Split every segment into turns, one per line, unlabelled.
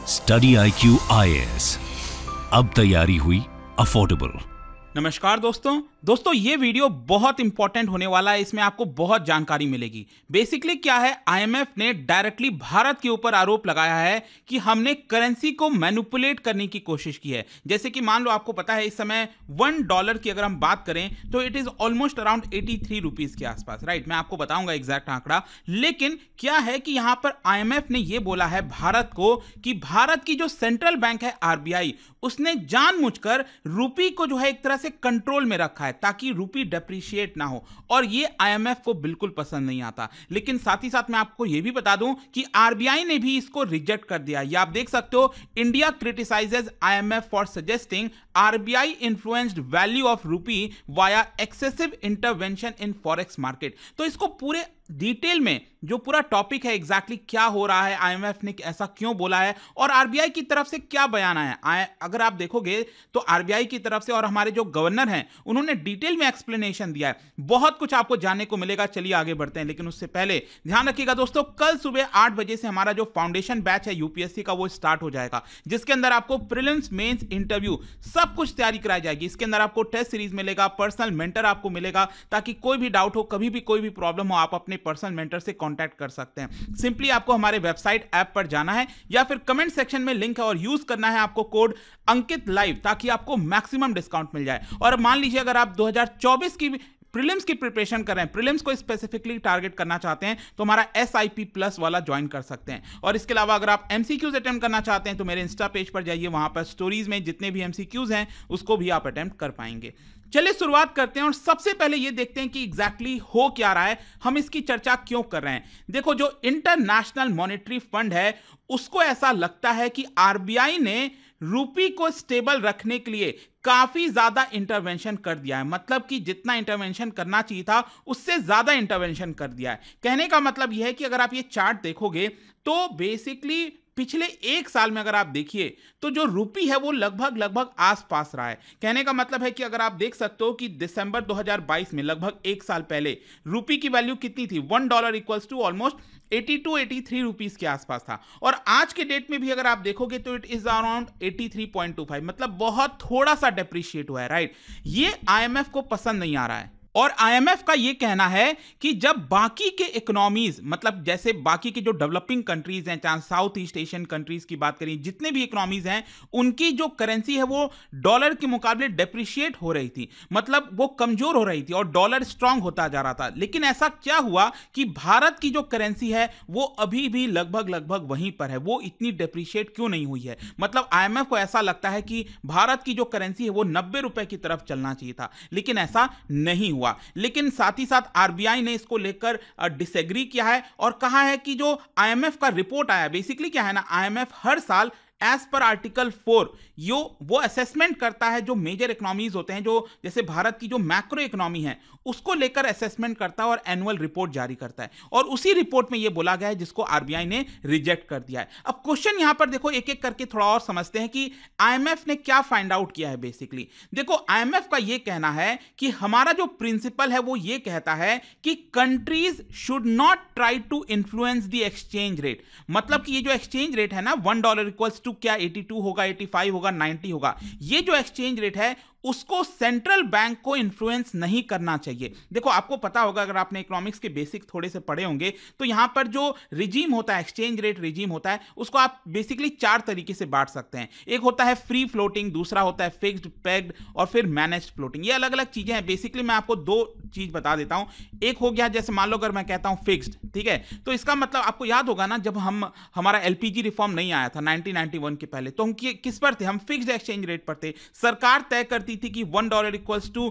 Study IQ IAS, अब तैयारी हुई अफोर्डेबल।
नमस्कार दोस्तों ये वीडियो बहुत इंपॉर्टेंट होने वाला है। इसमें आपको बहुत जानकारी मिलेगी। बेसिकली क्या है, आईएमएफ ने डायरेक्टली भारत के ऊपर आरोप लगाया है कि हमने करेंसी को मैनिपुलेट करने की कोशिश की है। जैसे कि मान लो, आपको पता है इस समय $1 की अगर हम बात करें तो it is almost around 83 rupees के आसपास, राइट। मैं आपको बताऊंगा एग्जैक्ट आंकड़ा। लेकिन क्या है कि यहां पर आईएमएफ ने यह बोला है भारत को कि भारत की जो सेंट्रल बैंक है आरबीआई, उसने जानबूझकर रूपी को जो है एक तरह से कंट्रोल में रखा है ताकि रूपी डेप्रिशिएट ना हो, और ये आईएमएफ को बिल्कुल पसंद नहीं आता। लेकिन साथ ही साथ मैं आपको यह भी बता दूं कि आरबीआई ने भी इसको रिजेक्ट कर दिया। ये आप देख सकते हो, India criticises IMF for suggesting RBI influenced value of रूपी वाया एक्सेसिव इंटरवेंशन इन फॉरेक्स मार्केट। तो इसको पूरे डिटेल में जो पूरा टॉपिक है, एग्जैक्टली क्या हो रहा है, आईएमएफ ने ऐसा क्यों बोला है और आरबीआई की तरफ से क्या बयान आया, अगर आप देखोगे तो आरबीआई की तरफ से और हमारे जो गवर्नर हैं उन्होंने डिटेल में एक्सप्लेनेशन दिया है। बहुत कुछ आपको जानने को मिलेगा। चलिए आगे बढ़ते हैं, लेकिन उससे पहले ध्यान रखिएगा दोस्तों, कल सुबह 8 बजे से हमारा जो फाउंडेशन बैच है यूपीएससी का वो स्टार्ट हो जाएगा, जिसके अंदर आपको प्रीलिम्स, मेंस, इंटरव्यू सब कुछ तैयारी कराई जाएगी। इसके अंदर आपको टेस्ट सीरीज मिलेगा, पर्सनल मेंटर आपको मिलेगा, ताकि कोई भी डाउट हो, कभी भी कोई भी प्रॉब्लम हो, आप अपने पर्सनल मेंटर से कांटेक्ट कर सकते हैं। सिंपली आपको हमारे वेबसाइट ऐप पर जाना है या फिर कमेंट सेक्शन में लिंक है और यूज करना है आपको कोड अंकित लाइव, ताकि आपको मैक्सिमम डिस्काउंट मिल जाए। और मान लीजिए अगर आप 2024 की प्रीलिम्स की प्रिपरेशन कर रहे हैं, प्रीलिम्स को स्पेसिफिकली टारगेट करना चाहते हैं, तो हमारा SIP प्लस वाला ज्वाइन कर सकते हैं। और इसके अलावा अगर आप MCQs अटेम्प्ट करना चाहते हैं तो मेरे इंस्टा पेज पर जाइए, वहां पर स्टोरीज में जितने भी MCQs हैं उसको भी आप अटेम्प्ट कर पाएंगे। चलिए शुरुआत करते हैं और सबसे पहले ये देखते हैं कि एग्जैक्टली हो क्या रहा है, हम इसकी चर्चा क्यों कर रहे हैं। देखो, जो इंटरनेशनल मॉनेटरी फंड है उसको ऐसा लगता है कि आरबीआई ने रूपी को स्टेबल रखने के लिए काफी ज्यादा इंटरवेंशन कर दिया है। मतलब कि जितना इंटरवेंशन करना चाहिए था उससे ज्यादा इंटरवेंशन कर दिया है। कहने का मतलब यह है कि अगर आप ये चार्ट देखोगे तो बेसिकली पिछले एक साल में अगर आप देखिए तो जो रूपी है वो लगभग आसपास रहा है। कहने का मतलब है कि अगर आप देख सकते हो कि दिसंबर 2022 में लगभग एक साल पहले रूपी की वैल्यू कितनी थी, $1 इक्वल्स टू ऑलमोस्ट 82-83 रुपीस के आसपास था। और आज के डेट में भी अगर आप देखोगे तो इट इज अराउंड 83.25, मतलब बहुत थोड़ा सा डेप्रिशिएट हुआ है, राइट। ये आईएमएफ को पसंद नहीं आ रहा है। और आईएमएफ का यह कहना है कि जब बाकी के इकोनॉमीज, मतलब जैसे बाकी के जो डेवलपिंग कंट्रीज हैं, चाहे साउथ ईस्ट एशियन कंट्रीज की बात करें, जितने भी इकोनॉमीज हैं, उनकी जो करेंसी है वो डॉलर के मुकाबले डेप्रिशिएट हो रही थी, मतलब वो कमजोर हो रही थी और डॉलर स्ट्रांग होता जा रहा था। लेकिन ऐसा क्या हुआ कि भारत की जो करेंसी है वो अभी भी लगभग वहीं पर है। वो इतनी डेप्रिशिएट क्यों नहीं हुई है? मतलब आईएमएफ को ऐसा लगता है कि भारत की जो करेंसी है वो 90 रुपए की तरफ चलना चाहिए था, लेकिन ऐसा नहीं हुआ। लेकिन साथ ही साथ आरबीआई ने इसको लेकर डिसएग्री किया है और कहा है कि जो आईएमएफ का रिपोर्ट आया, बेसिकली क्या है ना, आईएमएफ हर साल एज पर आर्टिकल 4 वो असेसमेंट करता है जो मेजर इकोनॉमीज होते हैं, जो जैसे भारत की जो मैक्रो इकोनॉमी है उसको लेकर असेसमेंट करता है और एनुअल रिपोर्ट जारी करता है। और उसी रिपोर्ट में ये बोला गया है जिसको आरबीआई ने रिजेक्ट कर दिया है। अब क्वेश्चन यहां पर देखो, एक एक करके थोड़ा और समझते हैं कि आईएमएफ ने क्या फाइंड आउट किया है। बेसिकली देखो, आईएमएफ का ये कहना है कि हमारा जो प्रिंसिपल है वो ये कहता है कि countries should not try to influence the exchange rate. मतलब कि ये जो एक्सचेंज रेट है ना, $1 इक्वल्स टू क्या 82 होगा, 85 होगा, 90 होगा, ये जो एक्सचेंज रेट है उसको सेंट्रल बैंक को इन्फ्लुएंस नहीं करना चाहिए। देखो, आपको पता होगा, अगर आपने इकोनॉमिक्स के बेसिक थोड़े से पढ़े होंगे, तो यहां पर जो रिजीम होता है, एक्सचेंज रेट रिजीम होता है, उसको आप बेसिकली 4 तरीके से बांट सकते हैं। एक होता है फ्री फ्लोटिंग, दूसरा होता है फिक्स्ड, पेग्ड और फिर मैनेज्ड फ्लोटिंग। ये अलग अलग चीजें हैं। बेसिकली मैं आपको 2 चीज बता देता हूं। एक हो गया, जैसे मान लो अगर मैं कहता हूं फिक्स्ड, ठीक है, तो इसका मतलब आपको याद होगा ना, जब हमारा एलपीजी रिफॉर्म नहीं आया था 1991 के पहले, तो हम किस पर थे? हम फिक्स्ड एक्सचेंज रेट पर थे। सरकार तय करती थी कि $1 इक्वल्स टू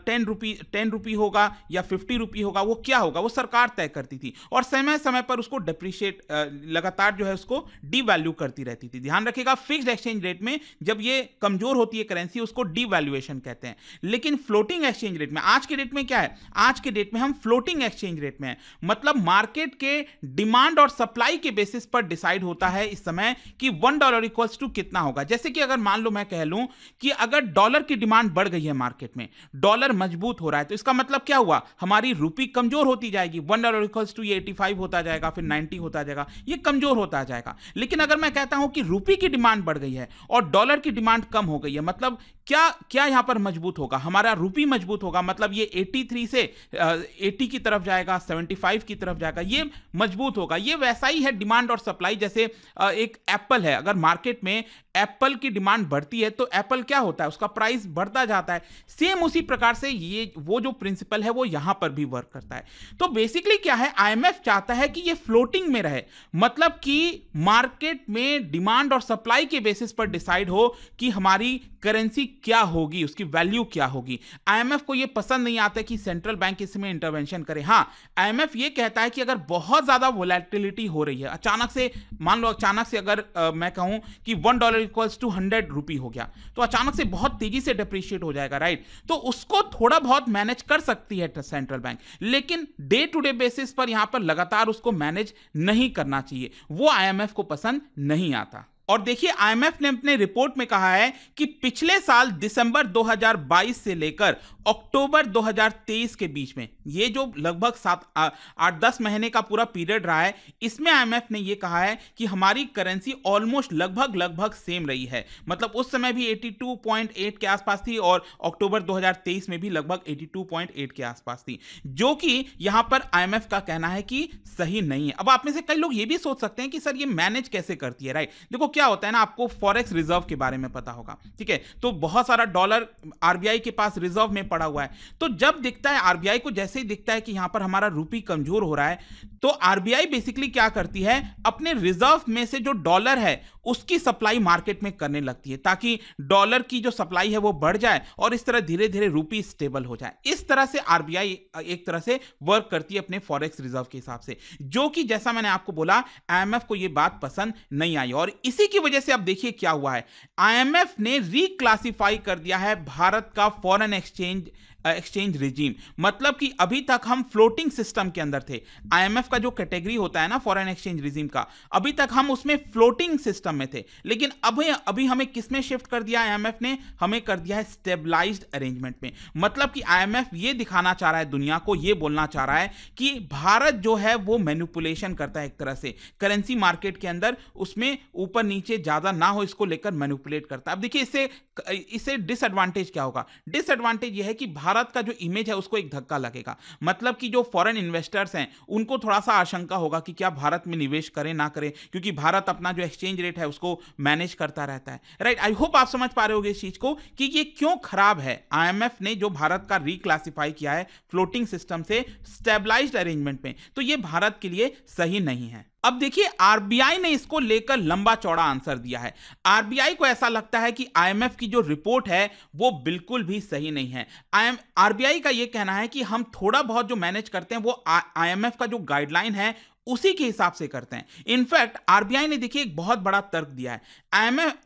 10 रुपी होगा या 50 रुपी होगा, वो क्या होगा वो सरकार तय करती थी और समय समय पर उसको डेप्रिशिएट, लगातार जो है उसको डीवैल्यू करती रहती थी। ध्यान रखिएगा, फिक्स्ड एक्सचेंज रेट में जब ये कमजोर होती है करेंसी उसको डीवैल्यूएशन कहते हैं। लेकिन फ्लोटिंग एक्सचेंज रेट में, आज के डेट में क्या है, आज के डेट में हम फ्लोटिंग एक्सचेंज रेट में है, मतलब मार्केट के डिमांड और सप्लाई के बेसिस पर डिसाइड होता है इस समय कि $1 इक्वल्स टू कितना होगा। जैसे कि अगर मान लो मैं कह लूं कि अगर डॉलर की डिमांड बढ़ गई है मार्केट में, डॉलर मजबूत हो रहा है, तो इसका मतलब क्या हुआ, हमारी रुपी कमजोर होती जाएगी। $1 इक्वल्स टू 85 होता जाएगा, फिर 90 होता जाएगा, ये कमजोर होता जाएगा। लेकिन अगर मैं कहता हूं कि रुपी की डिमांड बढ़ गई है और डॉलर की डिमांड कम हो गई है, मतलब क्या क्या यहां पर मजबूत होगा, हमारा रुपी मजबूत होगा, मतलब ये 83 से 80 की तरफ जाएगा, 75 की तरफ जाएगा, ये मजबूत होगा। ये वैसा ही है डिमांड और सप्लाई, जैसे एक एप्पल है, अगर मार्केट में एप्पल की डिमांड बढ़ती है तो एप्पल क्या होता है, उसका प्राइस बढ़ता जाता है। सेम उसी प्रकार से ये वो जो प्रिंसिपल है वो यहां पर भी वर्क करता है। तो बेसिकली क्या है, आईएमएफ चाहता है कि ये फ्लोटिंग में रहे, मतलब कि मार्केट में डिमांड और सप्लाई के बेसिस पर डिसाइड हो कि हमारी करेंसी क्या होगी, उसकी वैल्यू क्या होगी। आईएमएफ को यह पसंद नहीं आता कि सेंट्रल बैंक इसमें इंटरवेंशन करे। हां, आईएमएफ यह कहता है कि अगर बहुत ज्यादा वोलेटिलिटी हो रही है, अचानक से मान लो अचानक से अगर मैं कहूं कि $1 इक्वल्स टू 100 रुपी हो गया, तो अचानक से बहुत तेजी से डिप्रिशिएट हो जाएगा, राइट। तो उसको थोड़ा बहुत मैनेज कर सकती है सेंट्रल बैंक, लेकिन डे टू डे बेसिस पर यहां पर लगातार उसको मैनेज नहीं करना चाहिए, वो आईएमएफ को पसंद नहीं आता। और देखिए, आईएमएफ ने अपने रिपोर्ट में कहा है कि पिछले साल दिसंबर 2022 से लेकर अक्टूबर 2023 के बीच में, ये जो लगभग 8-10 महीने का पूरा पीरियड रहा है, इसमें आईएमएफ ने ये कहा है कि हमारी करेंसी ऑलमोस्ट लगभग सेम रही है। मतलब उस समय भी 82.8 के आसपास थी और अक्टूबर 2023 में भी लगभग 82.8 के आसपास थी, जो कि यहां पर आईएमएफ का कहना है कि सही नहीं है। अब आप में से कई लोग ये भी सोच सकते हैं कि सर ये मैनेज कैसे करती है, राइट। देखो क्या होता है ना, आपको फॉरेक्स रिजर्व के बारे में पता होगा, ठीक है, तो बहुत सारा डॉलर आरबीआई के पास रिजर्व में पड़ा हुआ है। तो जब दिखता है आरबीआई को, जैसे ही दिखता है कि यहां पर हमारा रुपी कमजोर हो रहा है, तो आरबीआई बेसिकली क्या करती है, अपने रिजर्व में से जो डॉलर है उसकी सप्लाई मार्केट में करने लगती है, ताकि डॉलर की जो सप्लाई है वो बढ़ जाए और इस तरह धीरे धीरे रुपी स्टेबल हो जाए। इस तरह से आरबीआई एक तरह से वर्क करती है अपने फॉरेक्स रिजर्व के हिसाब से, जो कि जैसा मैंने आपको बोला, आईएमएफ को यह बात पसंद नहीं आई। और इसी की वजह से अब देखिए क्या हुआ है, आईएमएफ ने रिक्लासिफाई कर दिया है भारत का फॉरेन एक्सचेंज रिजीम। मतलब कि अभी तक हम फ्लोटिंग सिस्टम के अंदर थे। आईएमएफ का जो कैटेगरी होता है ना फॉरेन एक्सचेंज रिजीम का, अभी तक हम उसमें फ्लोटिंग सिस्टम में थे, लेकिन अभी हमें किस में शिफ्ट कर दिया आईएमएफ ने, हमें कर दिया है स्टेबलाइज्ड अरेंजमेंट में। मतलब कि आईएमएफ ये दिखाना चाह रहा है दुनिया को, ये बोलना चाह रहा है कि भारत जो है वो मैनिपुलेशन करता है एक तरह से करेंसी मार्केट के अंदर, उसमें ऊपर नीचे ज्यादा ना हो इसको लेकर मैनिपुलेट करता है। अब देखिए इससे डिसएडवांटेज क्या होगा, डिसएडवांटेज यह है कि भारत का जो इमेज है उसको एक धक्का लगेगा। मतलब कि जो फॉरेन इन्वेस्टर्स हैं उनको थोड़ा सा आशंका होगा कि क्या भारत में निवेश करें ना करें, क्योंकि भारत अपना जो एक्सचेंज रेट है उसको मैनेज करता रहता है, राइट। आई होप आप समझ पा रहे होगे इस चीज को कि ये क्यों खराब है। आईएमएफ ने जो भारत का रिक्लासिफाई किया है फ्लोटिंग सिस्टम से स्टेबलाइज्ड अरेंजमेंट में, तो ये भारत के लिए सही नहीं है। अब देखिए, आरबीआई ने इसको लेकर लंबा चौड़ा आंसर दिया है। आरबीआई को ऐसा लगता है कि आईएमएफ की जो रिपोर्ट है वो बिल्कुल भी सही नहीं है। आरबीआई का यह कहना है कि हम थोड़ा बहुत जो मैनेज करते हैं वो आईएमएफ का जो गाइडलाइन है उसी के हिसाब से करते हैं। इनफैक्ट आरबीआई ने देखिए एक बहुत बड़ा तर्क दिया है।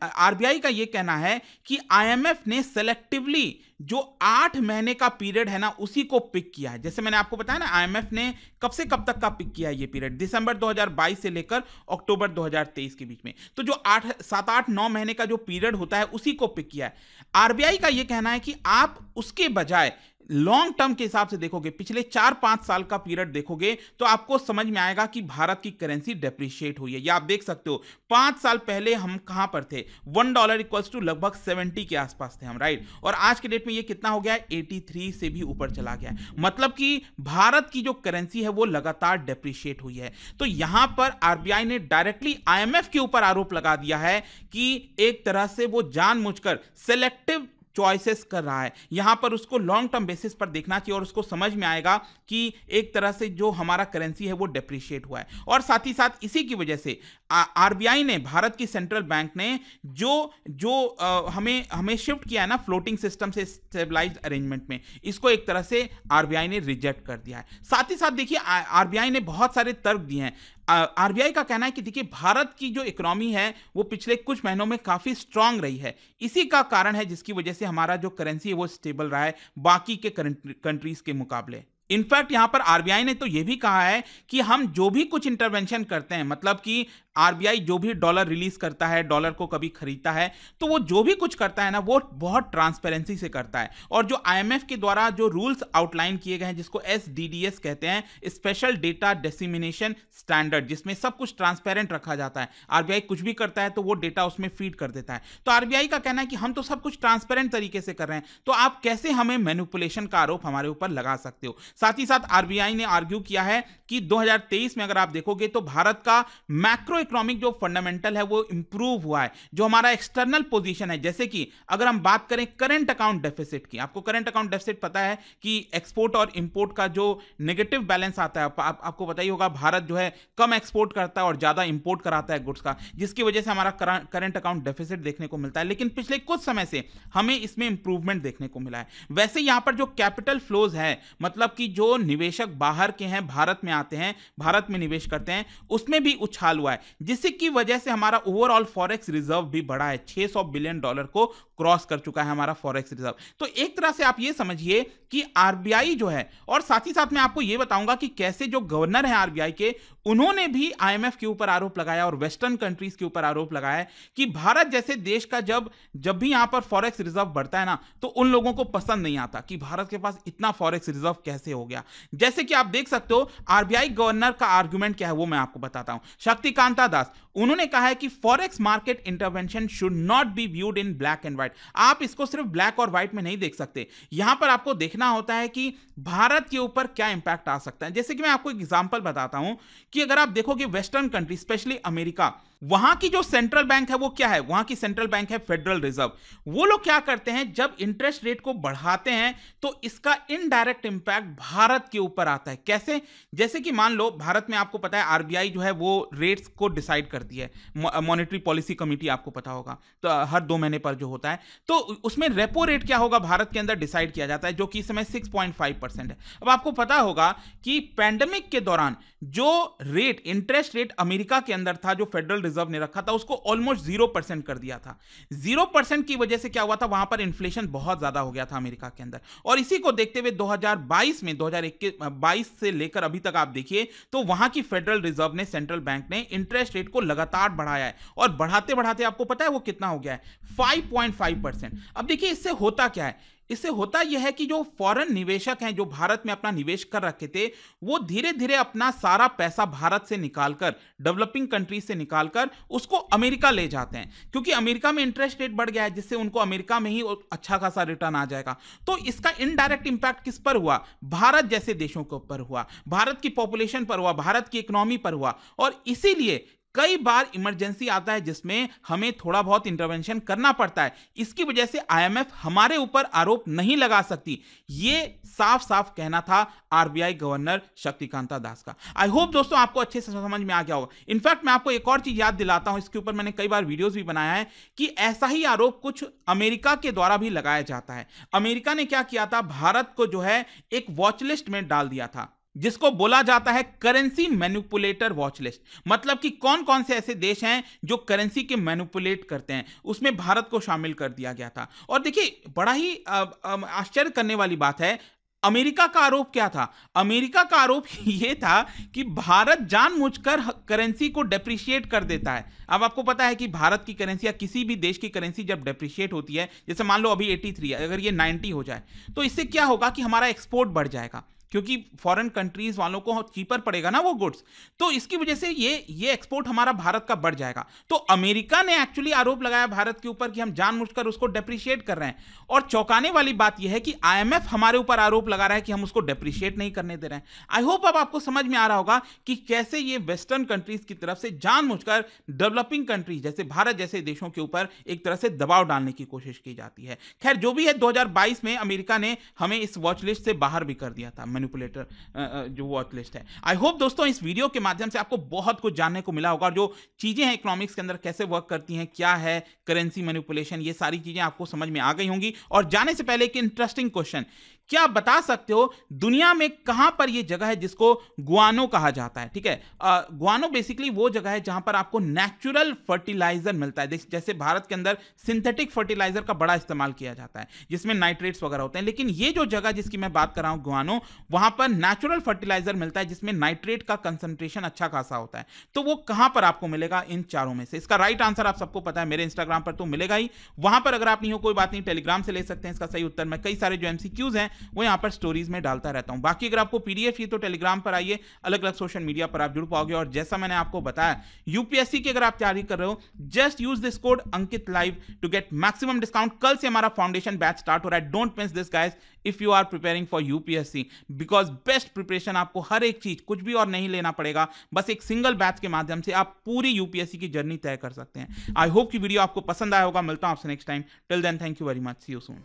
आरबीआई का यह कहना है कि आईएमएफ ने सेलेक्टिवली जो 8 महीने का पीरियड है ना उसी को पिक किया है। जैसे मैंने आपको बताया ना, आईएमएफ ने कब से कब तक का पिक किया है ये पीरियड, दिसंबर 2022 से लेकर अक्टूबर 2023 के बीच में। तो जो 7-8-9 महीने का जो पीरियड होता है उसी को पिक किया है। आरबीआई का यह कहना है कि आप उसके बजाय लॉन्ग टर्म के हिसाब से देखोगे, पिछले 4-5 साल का पीरियड देखोगे, तो आपको समझ में आएगा कि भारत की करेंसी डेप्रिशिएट हुई है। ये आप देख सकते हो, 5 साल पहले हम कहां पर थे, $1 इक्वल्स टू लगभग 70 के आसपास थे हम, राइट। और आज के डेट में ये कितना हो गया है, 83 से भी ऊपर चला गया है। मतलब कि भारत की जो करेंसी है वो लगातार डेप्रिशिएट हुई है। तो यहां पर आरबीआई ने डायरेक्टली आईएमएफ के ऊपर आरोप लगा दिया है कि एक तरह से वो जानबूझकर सेलेक्टिव चॉइसेस कर रहा है। यहां पर उसको लॉन्ग टर्म बेसिस पर देखना चाहिए और उसको समझ में आएगा कि एक तरह से जो हमारा करेंसी है वो डेप्रिशिएट हुआ है। और साथ ही साथ इसी की वजह से आरबीआई ने, भारत की सेंट्रल बैंक ने जो हमें शिफ्ट किया है ना फ्लोटिंग सिस्टम से स्टेबलाइज्ड अरेंजमेंट में, इसको एक तरह से आरबीआई ने रिजेक्ट कर दिया है। साथ ही साथ देखिए, आरबीआई ने बहुत सारे तर्क दिए हैं। आरबीआई का कहना है कि देखिए, भारत की जो इकोनॉमी है वो पिछले कुछ महीनों में काफी स्ट्रांग रही है। इसी का कारण है जिसकी वजह से हमारा जो करेंसी है वो स्टेबल रहा है बाकी के कंट्रीज के मुकाबले। इनफैक्ट यहां पर आरबीआई ने तो यह भी कहा है कि हम जो भी कुछ इंटरवेंशन करते हैं, मतलब कि आरबीआई जो भी डॉलर रिलीज करता है, डॉलर को कभी खरीदता है, तो वो जो भी कुछ करता है ना, वो बहुत ट्रांसपेरेंसी से करता है। और जो आईएमएफ के द्वारा जो रूल्स आउटलाइन किए गए हैं, जिसको एसडीडीएस कहते हैं, स्पेशल डेटा डिसेमिनेशन स्टैंडर्ड, जिसमें सब कुछ ट्रांसपेरेंट रखा जाता है। आरबीआई कुछ भी करता है तो वो डेटा उसमें फीड कर देता है। तो आरबीआई का कहना है कि हम तो सब कुछ ट्रांसपेरेंट तरीके से कर रहे हैं, तो आप कैसे हमें मैनिपुलेशन का आरोप हमारे ऊपर लगा सकते हो। साथ ही साथ आरबीआई ने आर्ग्यू किया है कि 2023 में अगर आप देखोगे तो भारत का मैक्रो इकोनॉमिक जो फंडामेंटल है वो इंप्रूव हुआ है। जो हमारा एक्सटर्नल पोजीशन है, जैसे कि अगर हम बात करें करंट अकाउंट डेफिसिट की, आपको करंट अकाउंट डेफिसिट पता है कि एक्सपोर्ट और इंपोर्ट का जो नेगेटिव बैलेंस आता है, आपको पता ही होगा भारत जो है कम एक्सपोर्ट करता है और ज्यादा इंपोर्ट कराता है गुड्स का, जिसकी वजह से हमारा करंट अकाउंट डेफिसिट देखने को मिलता है। लेकिन पिछले कुछ समय से हमें इसमें इंप्रूवमेंट देखने को मिला है। वैसे यहां पर जो कैपिटल फ्लोज है, मतलब कि जो निवेशक बाहर के हैं भारत में आते हैं, भारत में निवेश करते हैं, उसमें भी उछाल हुआ है, जिसकी वजह से हमारा ओवरऑल फॉरेक्स रिजर्व भी बढ़ा है। $600 बिलियन को क्रॉस कर चुका है हमारा फॉरेक्स रिजर्व। तो एक तरह से आप ये समझिए कि आरबीआई जो है, और साथ ही साथ मैं आपको ये बताऊंगा कि कैसे जो गवर्नर है आरबीआई के, उन्होंने भी आईएमएफ के ऊपर आरोप लगाया और वेस्टर्न कंट्रीज के ऊपर आरोप लगाया कि भारत जैसे देश का जब भी यहां पर फॉरेक्स रिजर्व बढ़ता है ना, तो उन लोगों को पसंद नहीं आता कि भारत के पास इतना फॉरेक्स रिजर्व कैसे हो गया। जैसे कि आप देख सकते हो आरबीआई गवर्नर का आर्गुमेंट क्या है, वो मैं आपको बताता हूं। शक्तिकांता दास, उन्होंने कहा है कि forex market intervention should not be viewed in black and white. आप इसको सिर्फ ब्लैक और व्हाइट में नहीं देख सकते, यहां पर आपको देखना होता है कि भारत के ऊपर क्या इंपैक्ट आ सकता है। जैसे कि मैं आपको एक एग्जांपल बताता हूं कि अगर आप देखोगे वेस्टर्न कंट्री, स्पेशली अमेरिका, वहां की जो सेंट्रल बैंक है वो क्या है, वहां की सेंट्रल बैंक है फेडरल रिजर्व। वो लोग क्या करते हैं, जब इंटरेस्ट रेट को बढ़ाते हैं तो इसका इनडायरेक्ट इंपैक्ट भारत के ऊपर आता है। कैसे? जैसे कि मान लो भारत में आपको पता है आरबीआई जो है वो रेट्स को डिसाइड करती है, मॉनेटरी पॉलिसी कमेटी आपको पता होगा, तो हर 2 महीने पर जो होता है, तो उसमें रेपो रेट क्या होगा भारत के अंदर डिसाइड किया जाता है, जो कि इस समय 6.5% है। अब आपको पता होगा कि पैंडेमिक के दौरान जो रेट, इंटरेस्ट रेट अमेरिका के अंदर था, जो फेडरल रिजर्व ने रखा था, उसको ऑलमोस्ट 0% कर दिया था। 0% की वजह से क्या हुआ था, वहां पर इन्फ्लेशन बहुत ज्यादा हो गया था अमेरिका के अंदर। और इसी को देखते हुए 2022 में, 2022 से लेकर अभी तक आप देखिए तो वहां की फेडरल रिजर्व ने, सेंट्रल बैंक ने इंटरेस्ट रेट को लगातार बढ़ाया है, और बढ़ाते बढ़ाते आपको पता है वो कितना हो गया है, 5.5%। अब देखिए इससे होता क्या है, इससे होता यह है कि जो फॉरेन निवेशक हैं, जो भारत में अपना निवेश कर रखे थे, वो धीरे धीरे अपना सारा पैसा भारत से निकालकर, डेवलपिंग कंट्रीज से निकालकर उसको अमेरिका ले जाते हैं, क्योंकि अमेरिका में इंटरेस्ट रेट बढ़ गया है, जिससे उनको अमेरिका में ही अच्छा खासा रिटर्न आ जाएगा। तो इसका इनडायरेक्ट इंपैक्ट किस पर हुआ, भारत जैसे देशों के ऊपर हुआ, भारत की पॉपुलेशन पर हुआ, भारत की इकोनॉमी पर हुआ। और इसीलिए कई बार इमरजेंसी आता है जिसमें हमें थोड़ा बहुत इंटरवेंशन करना पड़ता है। इसकी वजह से आईएमएफ हमारे ऊपर आरोप नहीं लगा सकती, ये साफ साफ कहना था आरबीआई गवर्नर शक्तिकांता दास का। आई होप दोस्तों आपको अच्छे से समझ में आ गया होगा। इनफैक्ट मैं आपको एक और चीज याद दिलाता हूं, इसके ऊपर मैंने कई बार वीडियोस भी बनाया है, कि ऐसा ही आरोप कुछ अमेरिका के द्वारा भी लगाया जाता है। अमेरिका ने क्या किया था, भारत को जो है एक वॉच लिस्ट में डाल दिया था, जिसको बोला जाता है करेंसी मैनिपुलेटर वॉच लिस्ट। मतलब कि कौन कौन से ऐसे देश हैं जो करेंसी के मैनिपुलेट करते हैं, उसमें भारत को शामिल कर दिया गया था। और देखिए बड़ा ही आश्चर्य करने वाली बात है, अमेरिका का आरोप क्या था, अमेरिका का आरोप यह था कि भारत जानबूझकर करेंसी को डेप्रिशिएट कर देता है। अब आपको पता है कि भारत की करेंसी या किसी भी देश की करेंसी जब डेप्रिशिएट होती है, जैसे मान लो अभी 83 है, अगर ये 90 हो जाए तो इससे क्या होगा कि हमारा एक्सपोर्ट बढ़ जाएगा, क्योंकि फॉरेन कंट्रीज वालों को चीपर पड़ेगा ना वो गुड्स, तो इसकी वजह से ये एक्सपोर्ट हमारा भारत का बढ़ जाएगा। तो अमेरिका ने एक्चुअली आरोप लगाया भारत के ऊपर कि हम जानबूझकर उसको डेप्रिशिएट कर रहे हैं। और चौंकाने वाली बात यह है कि आईएमएफ हमारे ऊपर आरोप लगा रहा है कि हम उसको डेप्रिशिएट नहीं करने दे रहे हैं। आई होप अब आपको समझ में आ रहा होगा कि कैसे ये वेस्टर्न कंट्रीज की तरफ से जानबूझकर डेवलपिंग कंट्रीज जैसे भारत जैसे देशों के ऊपर एक तरह से दबाव डालने की कोशिश की जाती है। खैर जो भी है, 2022 में अमेरिका ने हमें इस वॉच लिस्ट से बाहर भी कर दिया था, मैनिपुलेटर जो वॉच लिस्ट है। आई होप दोस्तों इस वीडियो के माध्यम से आपको बहुत कुछ जानने को मिला होगा, और जो चीजें हैं इकोनॉमिक्स के अंदर कैसे वर्क करती हैं, क्या है करेंसी मैनिपुलेशन, ये सारी चीजें आपको समझ में आ गई होंगी। और जाने से पहले एक इंटरेस्टिंग क्वेश्चन, क्या आप बता सकते हो दुनिया में कहां पर यह जगह है जिसको गुआनो कहा जाता है? ठीक है, गुआनो बेसिकली वो जगह है जहां पर आपको नेचुरल फर्टिलाइजर मिलता है। जैसे भारत के अंदर सिंथेटिक फर्टिलाइजर का बड़ा इस्तेमाल किया जाता है जिसमें नाइट्रेट्स वगैरह होते हैं, लेकिन ये जो जगह जिसकी मैं बात कर रहा हूं गुआनो, वहां पर नेचुरल फर्टिलाइजर मिलता है जिसमें नाइट्रेट का कंसंट्रेशन अच्छा खासा होता है। तो वो कहां पर आपको मिलेगा? इन चारों में से। इसका राइट आंसर आप सबको पता है, मेरे इंस्टाग्राम पर तो मिलेगा ही। वहां पर अगर आप नहीं हो कोई बात नहीं, टेलीग्राम से ले सकते हैं इसका सही उत्तर। मैं कई सारे जो एमसीक्यूज हैं वो यहां पर स्टोरीज में डालता रहता हूं। बाकी अगर आपको पीडीएफ चाहिए तो टेलीग्राम पर आइए, अलग अलग सोशल मीडिया पर आप जुड़ पाओगे। और जैसा मैंने आपको बताया, यूपीएससी की अगर आप तैयारी कर रहे हो, just use this code Ankit live to get maximum discount. कल से हमारा फाउंडेशन बैच स्टार्ट हो रहा है। Don't miss this guys if you are preparing for UPSC, because best preparation आपको हर एक चीज, कुछ भी और नहीं लेना पड़ेगा, बस एक सिंगल बैच के माध्यम से आप पूरी यूपीएससी की जर्नी तय कर सकते हैं। आई होप कि वीडियो आपको पसंद आया होगा। मिलता हूं आपसे next time. Till then, thank you very much, see you soon.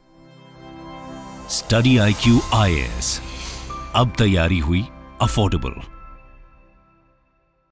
Study IQ IAS, अब तैयारी हुई अफोर्डेबल।